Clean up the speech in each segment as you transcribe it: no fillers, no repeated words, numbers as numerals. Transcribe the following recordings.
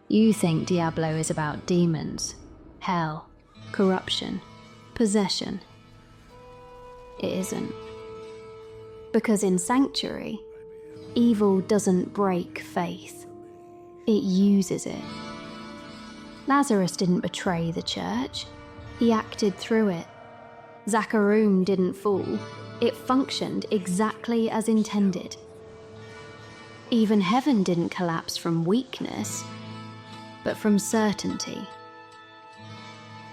You think Diablo is about demons, hell, corruption, possession. It isn't. Because in Sanctuary, evil doesn't break faith. It uses it. Lazarus didn't betray the church. He acted through it. Zakarum didn't fall. It functioned exactly as intended. Even heaven didn't collapse from weakness, but from certainty.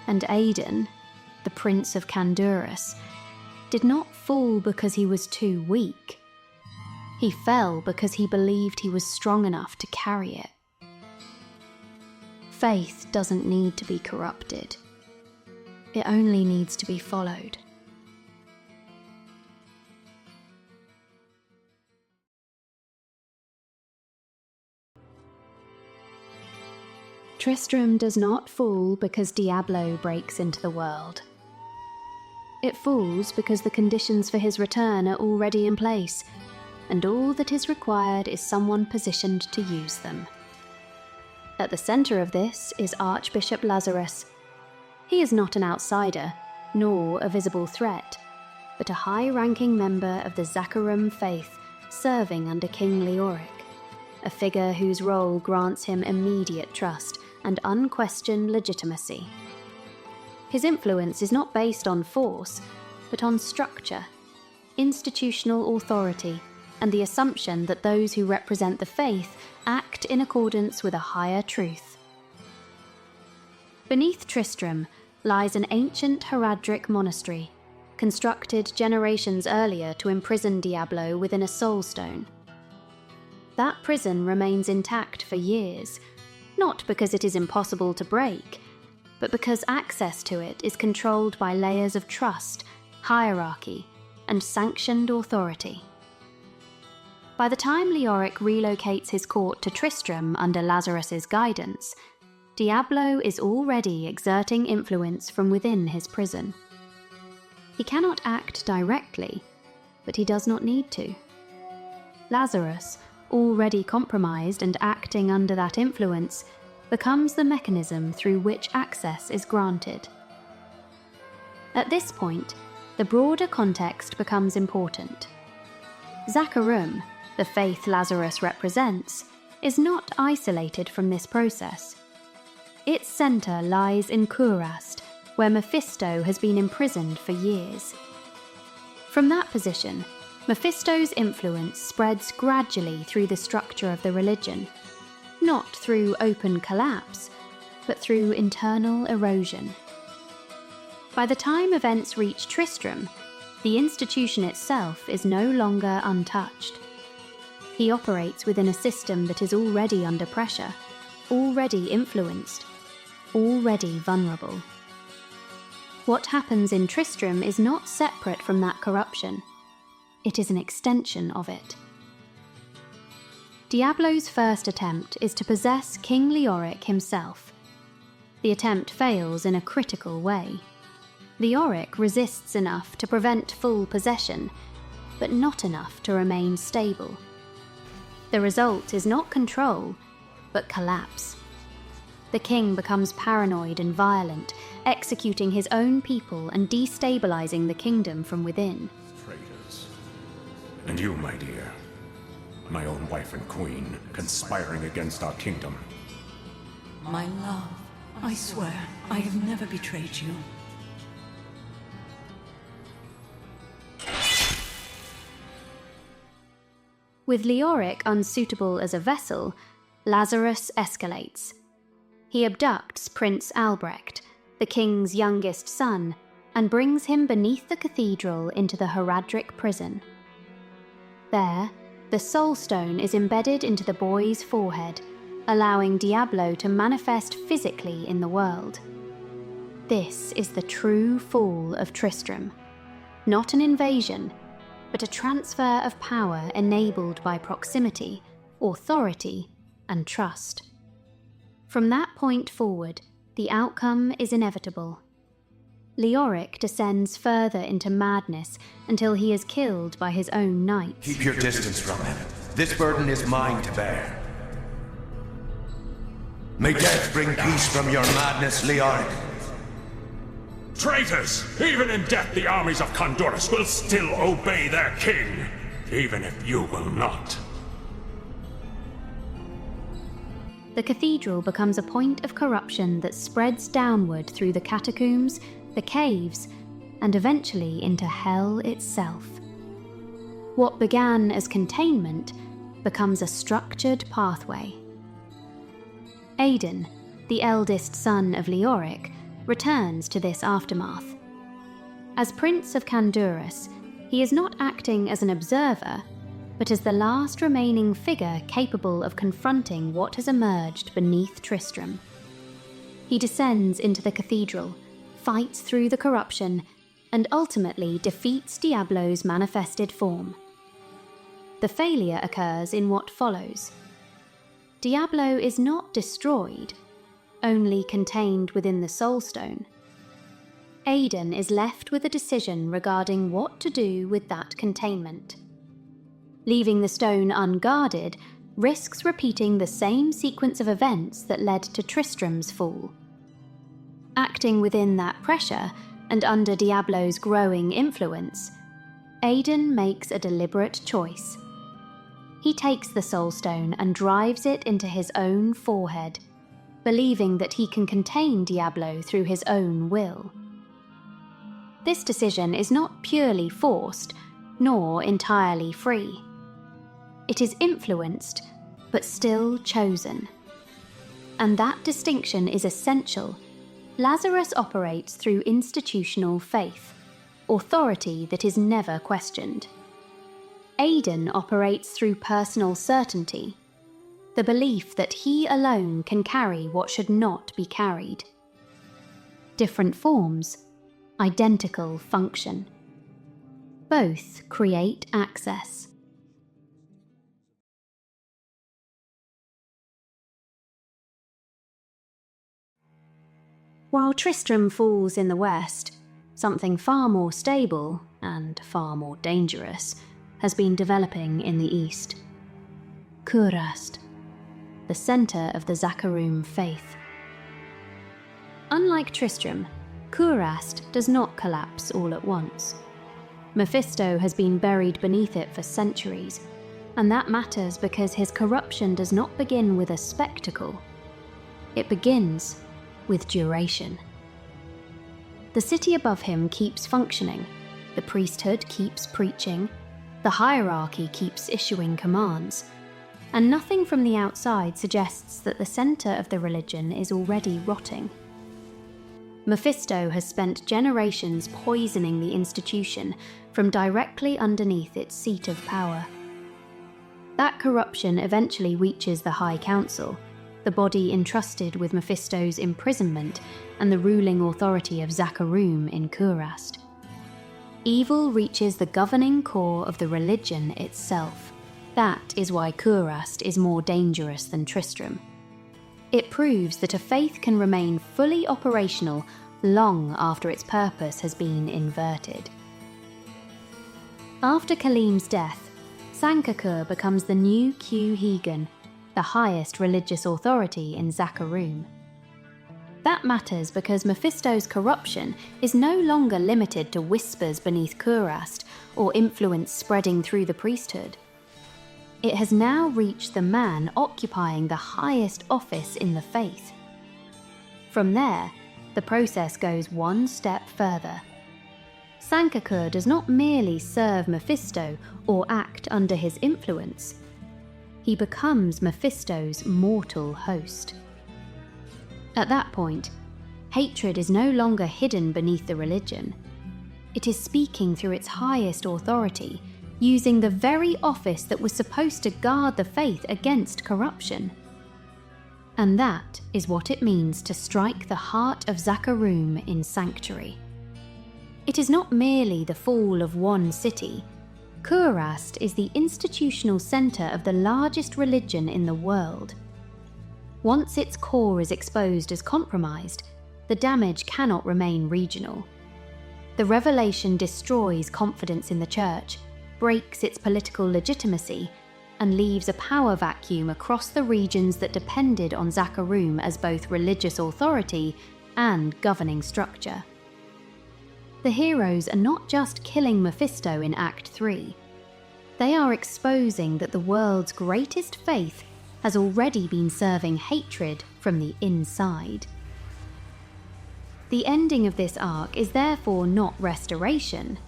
And Aiden, the Prince of Kandurus, did not fall because he was too weak. He fell because he believed he was strong enough to carry it. Faith doesn't need to be corrupted. It only needs to be followed. Tristram does not fall because Diablo breaks into the world. It falls because the conditions for his return are already in place, and all that is required is someone positioned to use them. At the centre of this is Archbishop Lazarus. He is not an outsider, nor a visible threat, but a high-ranking member of the Zakarum faith serving under King Leoric, a figure whose role grants him immediate trust and unquestioned legitimacy. His influence is not based on force, but on structure, institutional authority, and the assumption that those who represent the faith act in accordance with a higher truth. Beneath Tristram lies an ancient Haradric monastery, constructed generations earlier to imprison Diablo within a soul stone. That prison remains intact for years, not because it is impossible to break, but because access to it is controlled by layers of trust, hierarchy, and sanctioned authority. By the time Leoric relocates his court to Tristram under Lazarus's guidance, Diablo is already exerting influence from within his prison. He cannot act directly, but he does not need to. Lazarus, already compromised and acting under that influence, becomes the mechanism through which access is granted. At this point, the broader context becomes important. Zakarum, the faith Lazarus represents, is not isolated from this process. Its centre lies in Kurast, where Mephisto has been imprisoned for years. From that position, Mephisto's influence spreads gradually through the structure of the religion, not through open collapse, but through internal erosion. By the time events reach Tristram, the institution itself is no longer untouched. He operates within a system that is already under pressure, already influenced, already vulnerable. What happens in Tristram is not separate from that corruption. It is an extension of it. Diablo's first attempt is to possess King Leoric himself. The attempt fails in a critical way. Leoric resists enough to prevent full possession, but not enough to remain stable. The result is not control, but collapse. The king becomes paranoid and violent, executing his own people and destabilizing the kingdom from within. Traitors. And you, my dear, my own wife and queen, conspiring against our kingdom. My love, I swear, I have never betrayed you. With Leoric unsuitable as a vessel, Lazarus escalates. He abducts Prince Albrecht, the king's youngest son, and brings him beneath the cathedral into the Haradric prison. There, the Soul Stone is embedded into the boy's forehead, allowing Diablo to manifest physically in the world. This is the true fall of Tristram. Not an invasion, but a transfer of power enabled by proximity, authority, and trust. From that point forward, the outcome is inevitable. Leoric descends further into madness until he is killed by his own knights. Keep your distance from him. This burden is mine to bear. May death bring peace from your madness, Leoric. Traitors! Even in death, the armies of Kurast will still obey their king, even if you will not. The cathedral becomes a point of corruption that spreads downward through the catacombs, the caves, and eventually into hell itself. What began as containment becomes a structured pathway. Aidan, the eldest son of Leoric, returns to this aftermath. As Prince of Kurast, he is not acting as an observer, but as the last remaining figure capable of confronting what has emerged beneath Tristram. He descends into the cathedral, fights through the corruption, and ultimately defeats Diablo's manifested form. The failure occurs in what follows. Diablo is not destroyed, only contained within the Soul Stone. Aidan is left with a decision regarding what to do with that containment. Leaving the stone unguarded risks repeating the same sequence of events that led to Tristram's fall. Acting within that pressure, and under Diablo's growing influence, Aidan makes a deliberate choice. He takes the Soul Stone and drives it into his own forehead, believing that he can contain Diablo through his own will. This decision is not purely forced, nor entirely free. It is influenced, but still chosen. And that distinction is essential. Lazarus operates through institutional faith, authority that is never questioned. Aidan operates through personal certainty, the belief that he alone can carry what should not be carried. Different forms, identical function. Both create access. While Tristram falls in the west, something far more stable, and far more dangerous, has been developing in the east. Kurast, the centre of the Zakarum faith. Unlike Tristram, Kurast does not collapse all at once. Mephisto has been buried beneath it for centuries, and that matters because his corruption does not begin with a spectacle. It begins with duration. The city above him keeps functioning, the priesthood keeps preaching, the hierarchy keeps issuing commands, and nothing from the outside suggests that the centre of the religion is already rotting. Mephisto has spent generations poisoning the institution from directly underneath its seat of power. That corruption eventually reaches the High Council, the body entrusted with Mephisto's imprisonment and the ruling authority of Zakarum in Kurast. Evil reaches the governing core of the religion itself. That is why Kurast is more dangerous than Tristram. It proves that a faith can remain fully operational long after its purpose has been inverted. After Kalim's death, Sankakur becomes the new Q-Hegan, the highest religious authority in Zakarum. That matters because Mephisto's corruption is no longer limited to whispers beneath Kurast or influence spreading through the priesthood. It has now reached the man occupying the highest office in the faith. From there, the process goes one step further. Sankakur does not merely serve Mephisto or act under his influence. He becomes Mephisto's mortal host. At that point, hatred is no longer hidden beneath the religion. It is speaking through its highest authority, using the very office that was supposed to guard the faith against corruption. And that is what it means to strike the heart of Zakarum in sanctuary. It is not merely the fall of one city. Kurast is the institutional centre of the largest religion in the world. Once its core is exposed as compromised, the damage cannot remain regional. The revelation destroys confidence in the church, breaks its political legitimacy, and leaves a power vacuum across the regions that depended on Zakarum as both religious authority and governing structure. The heroes are not just killing Mephisto in Act 3. They are exposing that the world's greatest faith has already been serving hatred from the inside. The ending of this arc is therefore not restoration,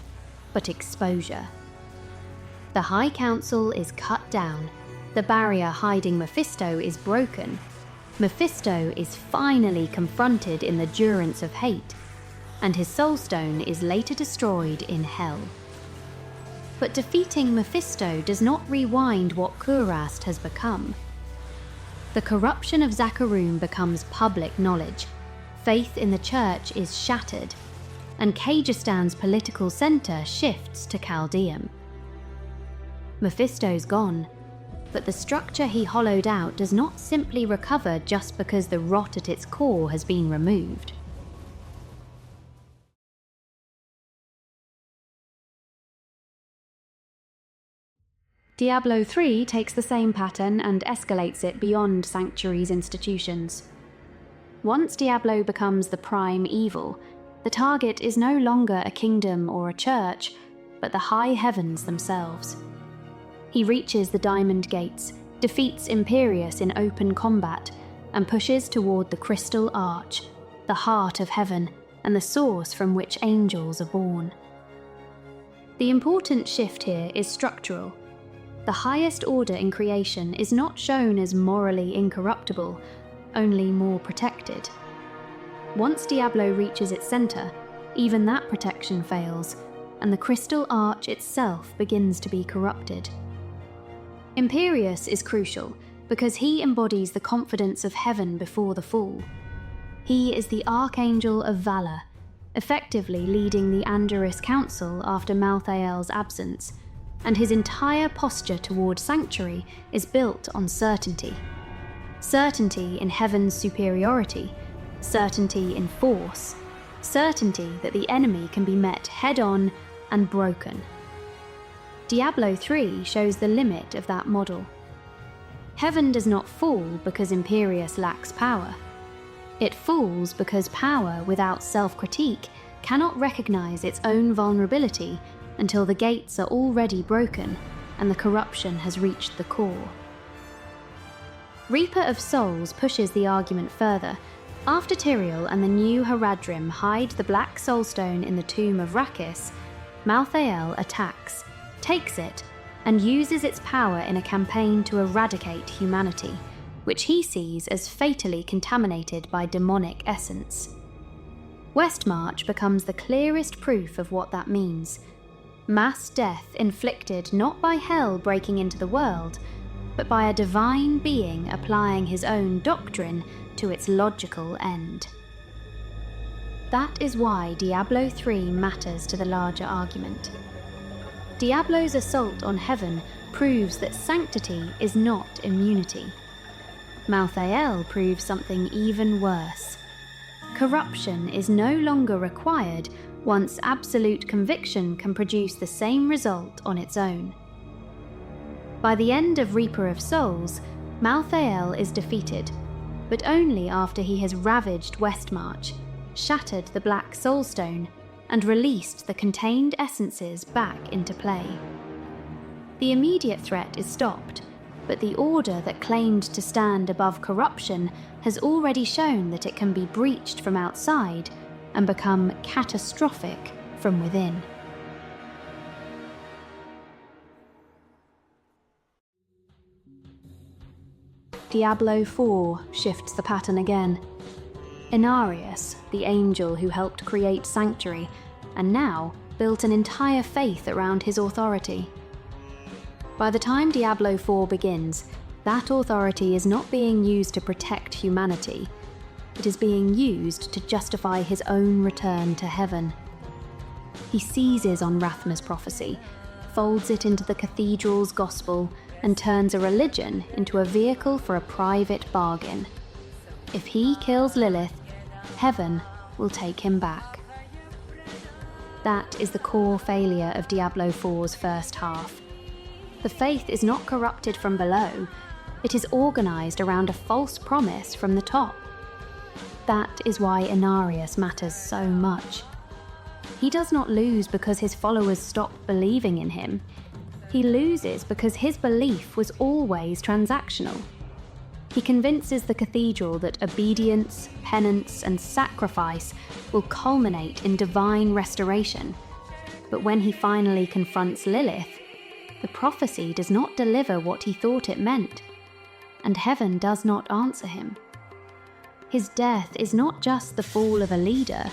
but exposure. The High Council is cut down, the barrier hiding Mephisto is broken, Mephisto is finally confronted in the durance of hate, and his soulstone is later destroyed in hell. But defeating Mephisto does not rewind what Kurast has become. The corruption of Zakarum becomes public knowledge, faith in the church is shattered, and Kajastan's political centre shifts to Chaldeum. Mephisto's gone, but the structure he hollowed out does not simply recover just because the rot at its core has been removed. Diablo 3 takes the same pattern and escalates it beyond Sanctuary's institutions. Once Diablo becomes the prime evil, the target is no longer a kingdom or a church, but the high heavens themselves. He reaches the Diamond Gates, defeats Imperius in open combat, and pushes toward the Crystal Arch, the heart of heaven and the source from which angels are born. The important shift here is structural. The highest order in creation is not shown as morally incorruptible, only more protected. Once Diablo reaches its centre, even that protection fails, and the Crystal Arch itself begins to be corrupted. Imperius is crucial because he embodies the confidence of heaven before the fall. He is the Archangel of Valor, effectively leading the Andorus Council after Malthael's absence, and his entire posture toward Sanctuary is built on certainty. Certainty in heaven's superiority, certainty in force, certainty that the enemy can be met head-on and broken. Diablo 3 shows the limit of that model. Heaven does not fall because Imperius lacks power. It falls because power without self-critique cannot recognize its own vulnerability until the gates are already broken and the corruption has reached the core. Reaper of Souls pushes the argument further. After Tyrael and the new Haradrim hide the Black Soulstone in the tomb of Rakis, Malthael attacks, takes it, and uses its power in a campaign to eradicate humanity, which he sees as fatally contaminated by demonic essence. Westmarch becomes the clearest proof of what that means. Mass death inflicted not by hell breaking into the world, but by a divine being applying his own doctrine to its logical end. That is why Diablo 3 matters to the larger argument. Diablo's assault on heaven proves that sanctity is not immunity. Malthael proves something even worse. Corruption is no longer required once absolute conviction can produce the same result on its own. By the end of Reaper of Souls, Malthael is defeated, but only after he has ravaged Westmarch, shattered the Black Soulstone, and released the contained essences back into play. The immediate threat is stopped, but the order that claimed to stand above corruption has already shown that it can be breached from outside and become catastrophic from within. Diablo 4 shifts the pattern again. Inarius, the angel who helped create Sanctuary, and now built an entire faith around his authority. By the time Diablo 4 begins, that authority is not being used to protect humanity. It is being used to justify his own return to heaven. He seizes on Rathma's prophecy, folds it into the cathedral's gospel, and turns a religion into a vehicle for a private bargain. If he kills Lilith, heaven will take him back. That is the core failure of Diablo 4's first half. The faith is not corrupted from below, it is organized around a false promise from the top. That is why Inarius matters so much. He does not lose because his followers stop believing in him. He loses because his belief was always transactional. He convinces the cathedral that obedience, penance, and sacrifice will culminate in divine restoration. But when he finally confronts Lilith, the prophecy does not deliver what he thought it meant, and heaven does not answer him. His death is not just the fall of a leader,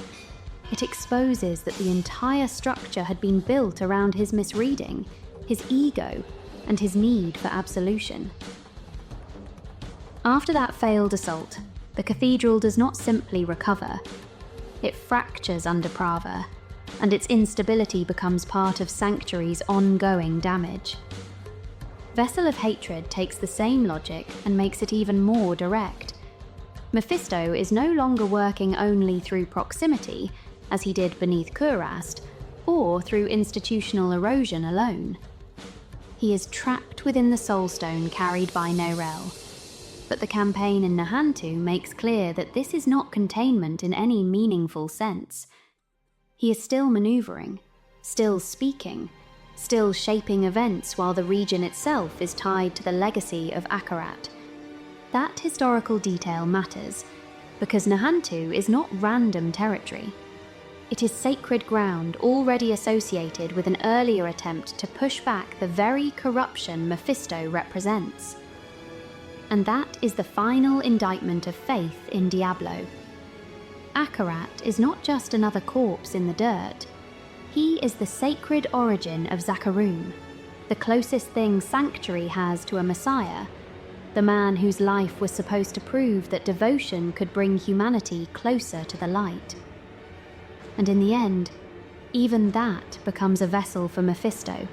it exposes that the entire structure had been built around his misreading, his ego, and his need for absolution. After that failed assault, the cathedral does not simply recover. It fractures under Prava, and its instability becomes part of Sanctuary's ongoing damage. Vessel of Hatred takes the same logic and makes it even more direct. Mephisto is no longer working only through proximity, as he did beneath Kurast, or through institutional erosion alone. He is trapped within the Soulstone carried by Norel. But the campaign in Nahantu makes clear that this is not containment in any meaningful sense. He is still maneuvering, still speaking, still shaping events while the region itself is tied to the legacy of Akarat. That historical detail matters, because Nahantu is not random territory. It is sacred ground already associated with an earlier attempt to push back the very corruption Mephisto represents. And that is the final indictment of faith in Diablo. Akarat is not just another corpse in the dirt. He is the sacred origin of Zakarum, the closest thing Sanctuary has to a messiah, the man whose life was supposed to prove that devotion could bring humanity closer to the light. And in the end, even that becomes a vessel for Mephisto.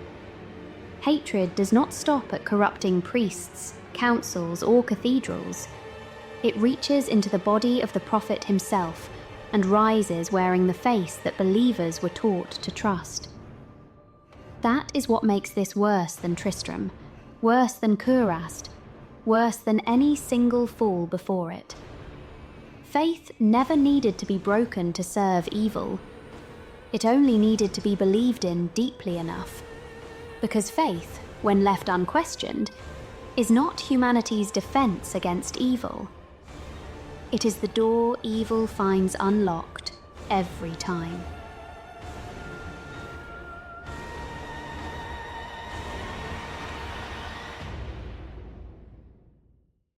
Hatred does not stop at corrupting priests, councils, or cathedrals. It reaches into the body of the prophet himself and rises wearing the face that believers were taught to trust. That is what makes this worse than Tristram, worse than Kurast, worse than any single fall before it. Faith never needed to be broken to serve evil. It only needed to be believed in deeply enough. Because faith, when left unquestioned, is not humanity's defense against evil. It is the door evil finds unlocked every time.